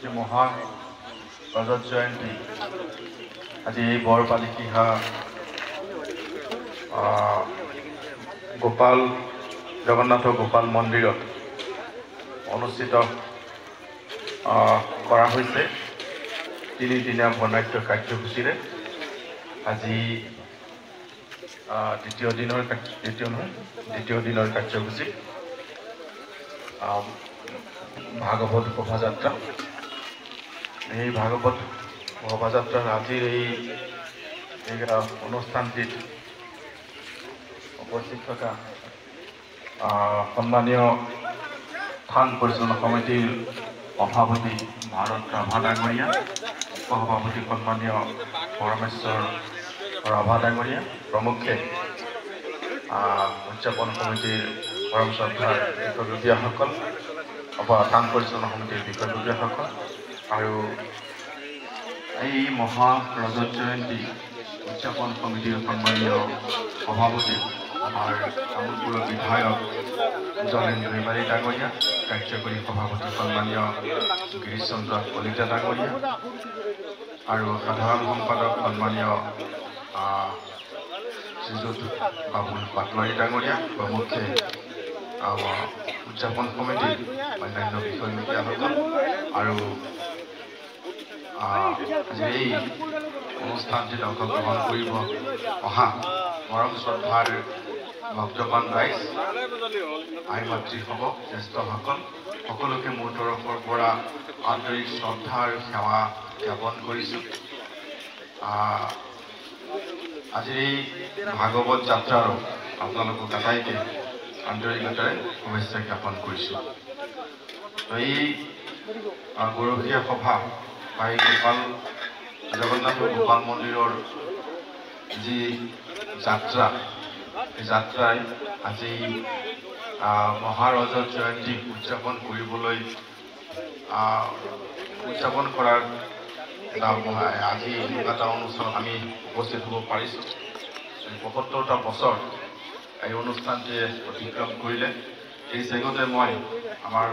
যে মহান ৰজত জয়ন্তী আজি এই বৰপালিকিহা গোপাল জগন্নাথ গোপাল মন্দিৰত অনুষ্ঠিত কৰা হৈছে। তিনিদিনীয়া বৰ্ণাঢ্য কাৰ্যসূচীৰে আজি দ্বিতীয় দিনৰ কাৰ্যসূচী ভাগৱত শোভাযাত্ৰা। এই ভাগৱত শোভাযাত্ৰাৰ আজিৰ এই অনুষ্ঠানটিত উপস্থিত থকা সন্মানীয় থান পৰিচালনা সমিতিৰ সভাপতি ভাৰত ৰাভা ডাঙৰীয়া, সভাপতি সন্মানীয় পৰমেশ্বৰ ৰাভা ডাঙৰীয়া প্ৰমুখ্যে উদযাপন সমিতিৰ পৰম শ্ৰদ্ধাৰ বিষয়ববীয়াসকল, থান পৰিচালনা সমিতিৰ বিষয়ববীয়াসকল আৰু এই মহা ৰজত জয়ন্তী উদযাপন সমিতিৰ সন্মানীয় সভাপতি আমাৰ তামোলপুৰৰ বিধায়ক জলেন দৈমাৰী ডাঙৰীয়া, কাৰ্যকৰী সভাপতি সন্মানীয় গিৰীশ চন্দ্ৰ কলিতা ডাঙৰীয়া আৰু সাধাৰণ সম্পাদক সন্মানীয় শ্ৰীযুত বাবুল পাটোৱাৰী ডাঙৰীয়া প্ৰমুখ্যে উদযাপন সমিতিৰ অন্যান্য বিষয়ববীয়াসকল আৰু এই অনুষ্ঠানটিত অংশগ্ৰহণ কৰিব অহা পৰম শ্ৰদ্ধাৰ ভক্তপ্ৰাণ ৰাইজ, আই মাতৃসকল, জ্যেষ্ঠসকল সকলোকে মোৰ তৰফৰ পৰা আন্তৰিক শ্ৰদ্ধা আৰু সেৱা জ্ঞাপন কৰিছোঁ। আজিৰ এই ভাগৱত যাত্ৰাৰো আপোনালোকক আটাইকে আন্তৰিকতাৰে শুভেচ্ছা জ্ঞাপন কৰিছোঁ। এই গৰখীয়া সভা বা এই গোপাল জগন্নাথ গোপাল মন্দিৰৰ যি যাত্ৰা, এই যাত্ৰাই আজি মহাৰজত জয়ন্তী উদযাপন কৰিবলৈ উদযাপন কৰাৰ আজি এটা অনুষ্ঠানত আমি উপস্থিত হ'ব পাৰিছোঁ। ৭৫টা বছৰ এই অনুষ্ঠানটিয়ে অতিক্ৰম কৰিলে। এই চেগতে মই আমাৰ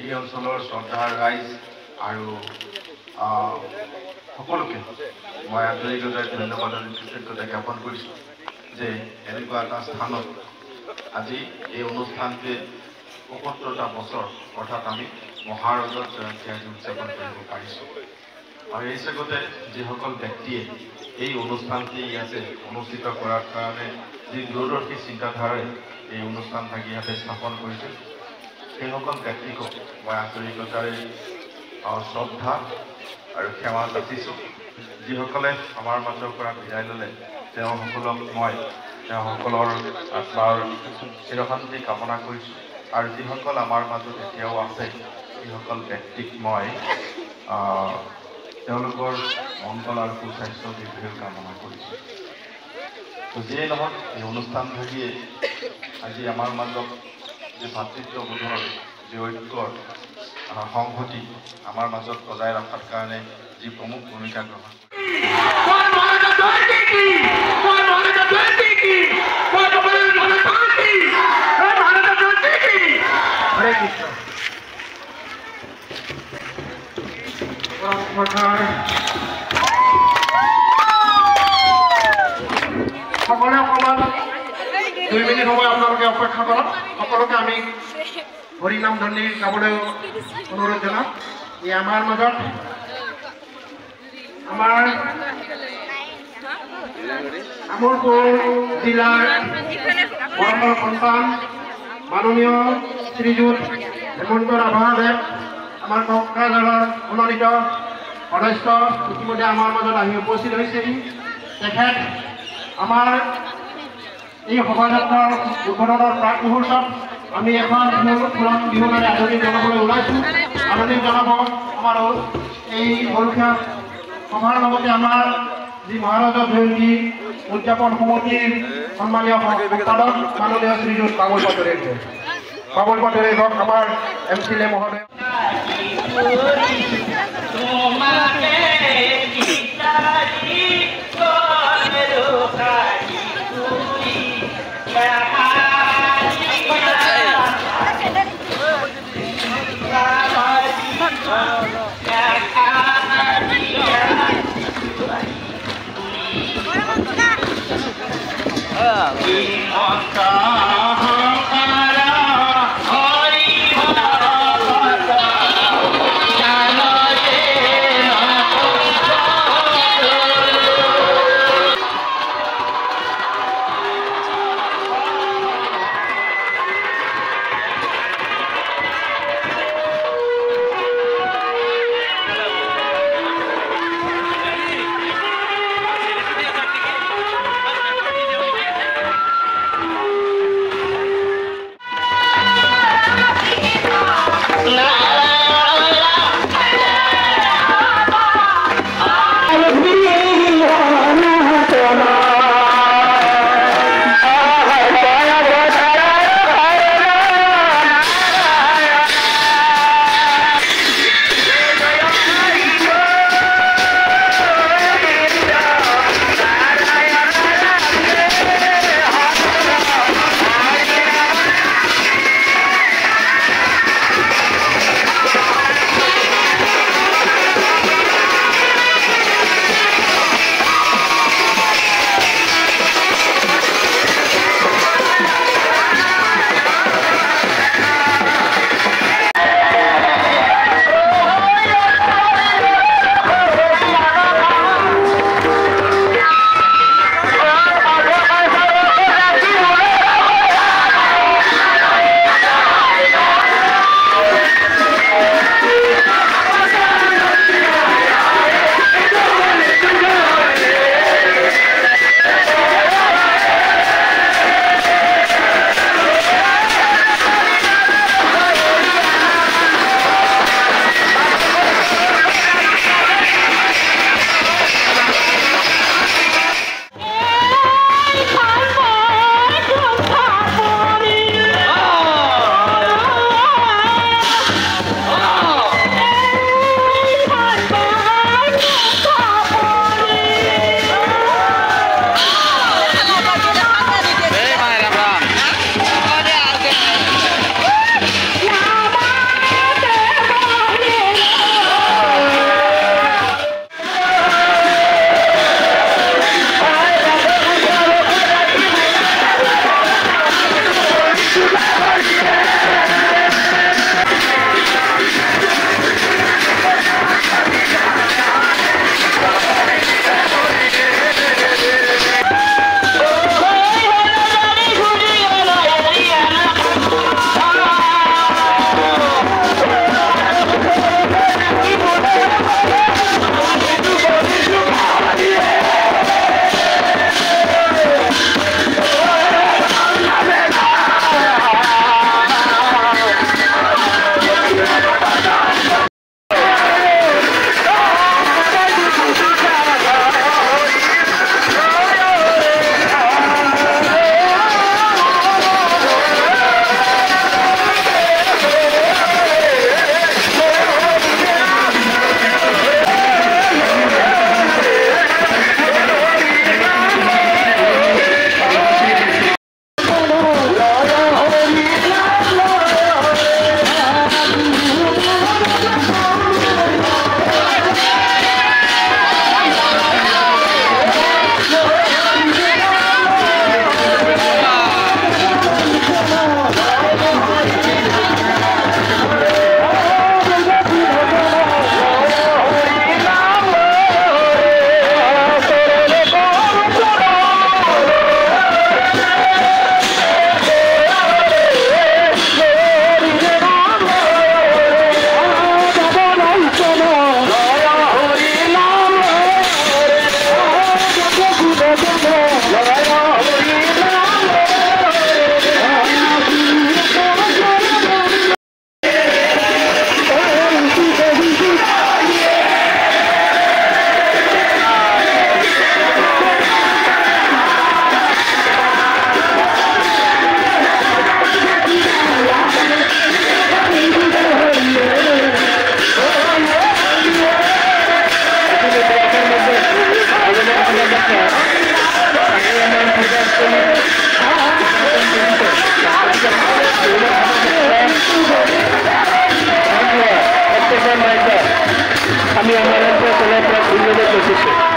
এই অঞ্চলৰ শ্ৰদ্ধাৰ ৰাইজ আৰু সকলোকে মই আন্তৰিকতাৰে ধন্যবাদ আৰু কৃতজ্ঞতা জ্ঞাপন কৰিছোঁ যে এনেকুৱা এটা স্থানত আজি এই অনুষ্ঠানটোৱে ৭৫টা বছৰ অৰ্থাৎ আমি মহাৰজত জয়ন্তী আজি উদযাপন কৰিব পাৰিছোঁ। আৰু এই চেগতে যিসকল ব্যক্তিয়ে এই অনুষ্ঠানটি ইয়াতে অনুষ্ঠিত কৰাৰ কাৰণে যি দূৰদৰ্শী চিন্তাধাৰাৰে এই অনুষ্ঠানভাগি ইয়াতে স্থাপন কৰিছে, সেইসকল ব্যক্তিক মই আন্তৰিকতাৰে শ্ৰদ্ধা আৰু সেৱা যাচিছোঁ। যিসকলে আমাৰ মাজৰ পৰা বিদায় ল'লে তেওঁসকলক মই তেওঁসকলৰ আত্মাৰ চিৰশান্তি কামনা কৰিছোঁ। আৰু যিসকল আমাৰ মাজত এতিয়াও আছে সেইসকল ব্যক্তিক মই তেওঁলোকৰ মংগল আৰু সুস্বাস্থ্য দীৰ্ঘায়ু কামনা কৰিছোঁ। যিয়েই নহওক এই অনুষ্ঠানভাগিয়ে আজি আমাৰ মাজত যি ভাতৃত্ববোধৰ যি ঐক্যৰ সংহতি আমাৰ মাজত বজাই ৰখাৰ কাৰণে যি প্ৰমুখ ভূমিকা গ্ৰহণ সকলে অকণমান 2 মিনিট সময় আপোনালোকে অপেক্ষা কৰক। সকলোকে আমি হৰিনাম ধ্বনি গাবলৈ অনুৰোধ জনাম। এই আমাৰ মাজত আমাৰ তামোলপুৰ জিলাৰ মৰমৰ সন্তান মাননীয় শ্ৰীযুত হেমন্ত ৰাভাদেৱ, আমাৰ কোকৰাঝাৰৰ মনোনীত সদস্য ইতিমধ্যে আমাৰ মাজত আহি উপস্থিত হৈছেহি। তেখেত আমাৰ এই শোভাযাত্ৰাৰ উদ্বোধনৰ প্ৰাক মুহূৰ্তত আমি এখন ফুৰণ বিহুনাৰে আদৰণি জনাবলৈ ওলাইছোঁ। আদৰণি জনাব আমাৰ এই গৰখীয়া সভাৰ লগতে আমাৰ যি মহাৰজত জয়ন্তী উদযাপন সমিতিৰ সন্মানীয় সম্পাদক মাননীয় শ্ৰীযুত বাবুল পাটোৱাৰী। বাবুল পাটোৱাৰী হওক আমাৰ MCLA মহোদয়। Yeah. kami amankan oleh Presiden Republik Indonesia.